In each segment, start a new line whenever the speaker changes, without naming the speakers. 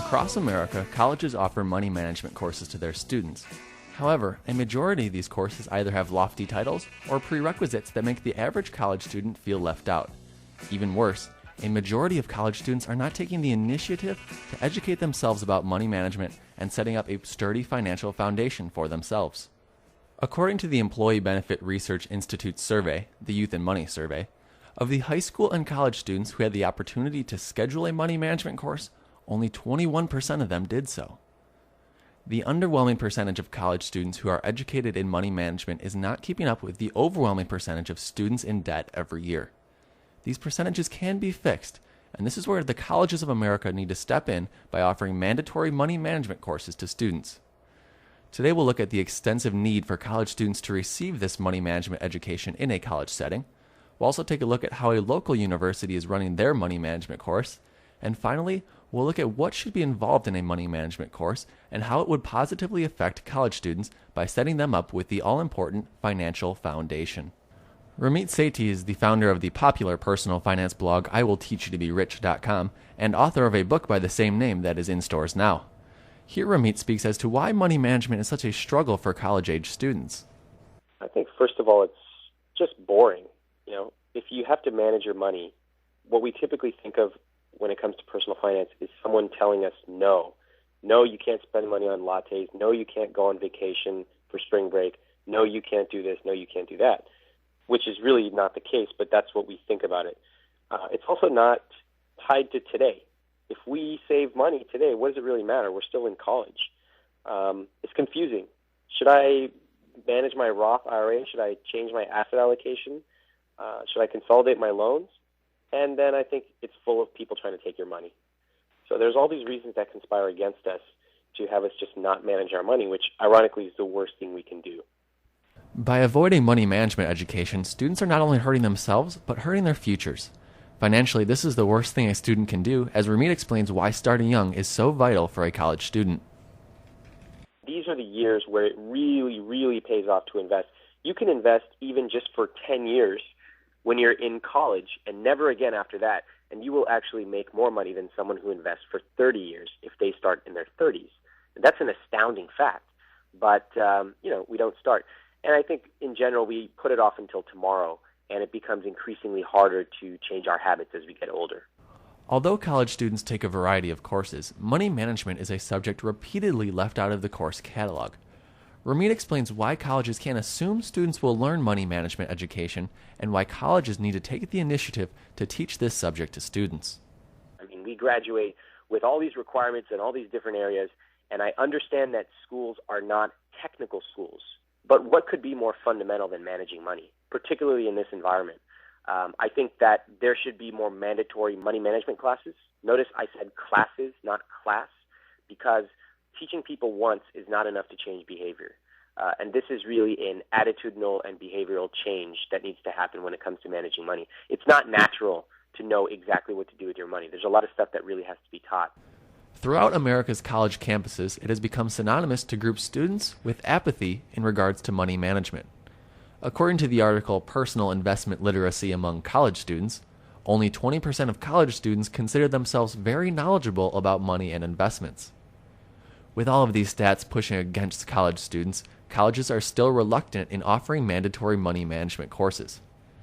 Across America, colleges offer money management courses to their students. However, a majority of these courses either have lofty titles or prerequisites that make the average college student feel left out. Even worse, a majority of college students are not taking the initiative to educate themselves about money management and setting up a sturdy financial foundation for themselves. According to the Employee Benefit Research Institute's survey, the Youth and Money Survey, of the high school and college students who had the opportunity to schedule a money management course, only 21% of them did so. The underwhelming percentage of college students who are educated in money management is not keeping up with the overwhelming percentage of students in debt every year. These percentages can be fixed, and this is where the colleges of America need to step in by offering mandatory money management courses to students. Today we'll look at the extensive need for college students to receive this money management education in a college setting. We'll also take a look at how a local university is running their money management course. And finally, we'll look at what should be involved in a money management course and how it would positively affect college students by setting them up with the all-important financial foundation. Ramit Sethi is the founder of the popular personal finance blog IWillTeachYouToBeRich.com and author of a book by the same name that is in stores now. Here Ramit speaks as to why money management is such a struggle for college-age students.
I think, first of all, it's just boring. If you have to manage your money, what we typically think of when it comes to personal finance is someone telling us no. No, you can't spend money on lattes. No, you can't go on vacation for spring break. No, you can't do this. No, you can't do that, which is really not the case, but that's what we think about it. It's also not tied to today. If we save money today, what does it really matter? We're still in college. It's confusing. Should I manage my Roth IRA? Should I change my asset allocation? Should I consolidate my loans? And then I think it's full of people trying to take your money. So there's all these reasons that conspire against us to have us just not manage our money, which ironically is the worst thing we can do.
By avoiding money management education, students are not only hurting themselves, but hurting their futures. Financially, this is the worst thing a student can do, as Ramit explains why starting young is so vital for a college student.
These are the years where it really, really pays off to invest. You can invest even just for 10 years when you're in college and never again after that, and you will actually make more money than someone who invests for 30 years if they start in their 30s. And that's an astounding fact, but we don't start. And I think in general we put it off until tomorrow, and it becomes increasingly harder to change our habits as we get older.
Although college students take a variety of courses, money management is a subject repeatedly left out of the course catalog. Ramit explains why colleges can't assume students will learn money management education and why colleges need to take the initiative to teach this subject to students.
We graduate with all these requirements in all these different areas, and I understand that schools are not technical schools. But what could be more fundamental than managing money, particularly in this environment? I think that there should be more mandatory money management classes. Notice I said classes, not class, because teaching people once is not enough to change behavior. And this is really an attitudinal and behavioral change that needs to happen when it comes to managing money. It's not natural to know exactly what to do with your money. There's a lot of stuff that really has to be taught.
Throughout America's college campuses, it has become synonymous to group students with apathy in regards to money management. According to the article Personal Investment Literacy Among College Students, only 20% of college students consider themselves very knowledgeable about money and investments. With all of these stats pushing against college students, colleges are still reluctant in offering mandatory money management courses.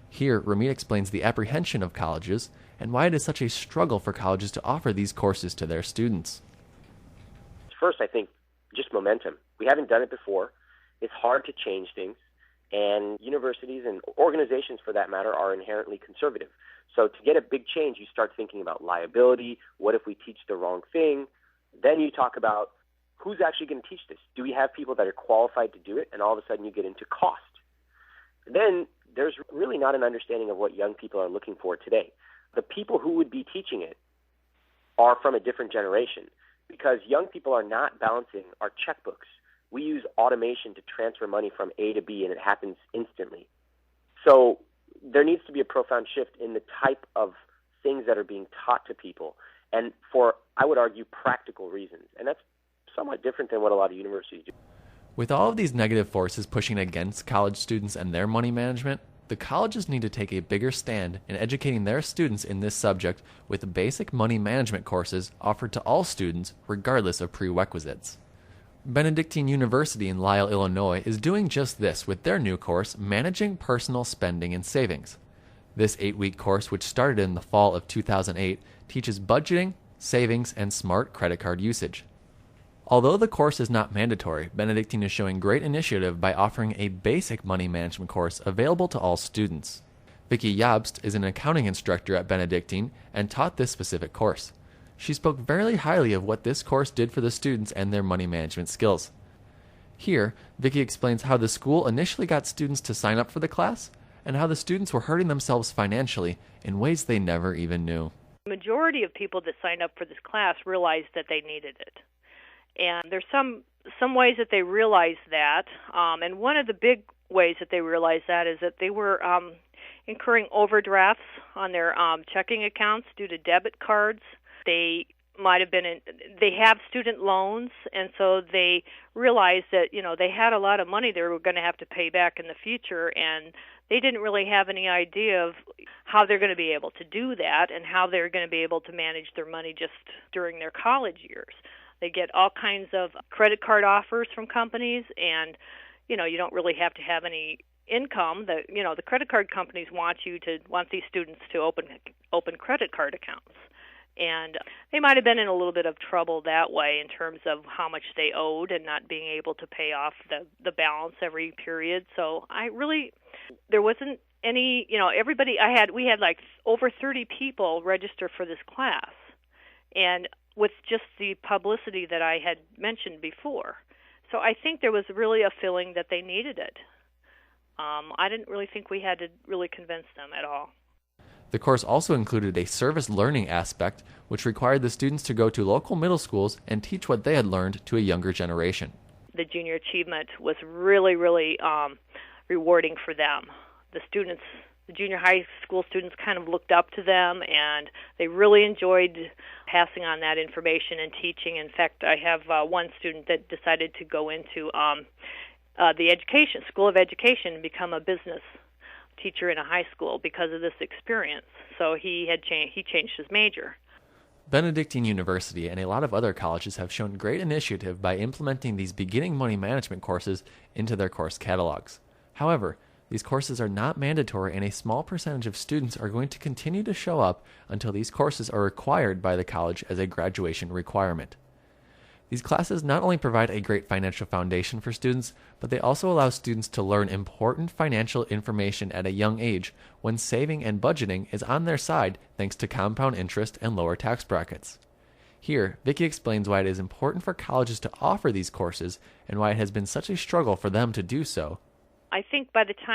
Here, Ramit explains the apprehension of colleges and why it is such a struggle for colleges to offer these courses to their students.
First, I think just momentum. We haven't done it before. It's hard to change things, and universities and organizations, for that matter, are inherently conservative. So to get a big change, you start thinking about liability. What if we teach the wrong thing? Then you talk about who's actually going to teach this? Do we have people that are qualified to do it? And all of a sudden you get into cost. Then there's really not an understanding of what young people are looking for today. The people who would be teaching it are from a different generation because young people are not balancing our checkbooks. We use automation to transfer money from A to B, and it happens instantly. So there needs to be a profound shift in the type of things that are being taught to people, and for, I would argue, practical reasons. And that's somewhat different than what a lot of universities do.
With all of these negative forces pushing against college students and their money management, The colleges need to take a bigger stand in educating their students in this subject with basic money management courses offered to all students regardless of prerequisites. Benedictine University in Lisle, Illinois is doing just this with their new course, Managing Personal Spending and Savings. This 8-week course, which started in the fall of 2008, teaches budgeting, savings, and smart credit card usage. Although the course is not mandatory, Benedictine is showing great initiative by offering a basic money management course available to all students. Vicki Jobst is an accounting instructor at Benedictine and taught this specific course. She spoke very highly of what this course did for the students and their money management skills. Here, Vicki explains how the school initially got students to sign up for the class and how the students were hurting themselves financially in ways they never even knew.
The majority of people that signed up for this class realized that they needed it. And there's some ways that they realized that, and one of the big ways that they realized that is that they were incurring overdrafts on their checking accounts due to debit cards. They might have been they have student loans, and so they realized that they had a lot of money they were going to have to pay back in the future, and they didn't really have any idea of how they're going to be able to do that and how they're going to be able to manage their money just during their college years. They get all kinds of credit card offers from companies, and you don't really have to have any income. The credit card companies want these students to open credit card accounts. And they might have been in a little bit of trouble that way in terms of how much they owed and not being able to pay off the balance every period. So there wasn't any, we had like over 30 people register for this class. And with just the publicity that I had mentioned before. So I think there was really a feeling that they needed it. I didn't really think we had to really convince them at all.
The course also included a service learning aspect, which required the students to go to local middle schools and teach what they had learned to a younger generation.
The junior achievement was really, really rewarding for them. The junior high school students kind of looked up to them, and they really enjoyed passing on that information and teaching. In fact, I have one student that decided to go into the School of Education and become a business teacher in a high school because of this experience. So he changed his major.
Benedictine University and a lot of other colleges have shown great initiative by implementing these beginning money management courses into their course catalogs. However, these courses are not mandatory, and a small percentage of students are going to continue to show up until these courses are required by the college as a graduation requirement. These classes not only provide a great financial foundation for students, but they also allow students to learn important financial information at a young age when saving and budgeting is on their side thanks to compound interest and lower tax brackets. Here, Vicki explains why it is important for colleges to offer these courses and why it has been such a struggle for them to do so.
I think by the time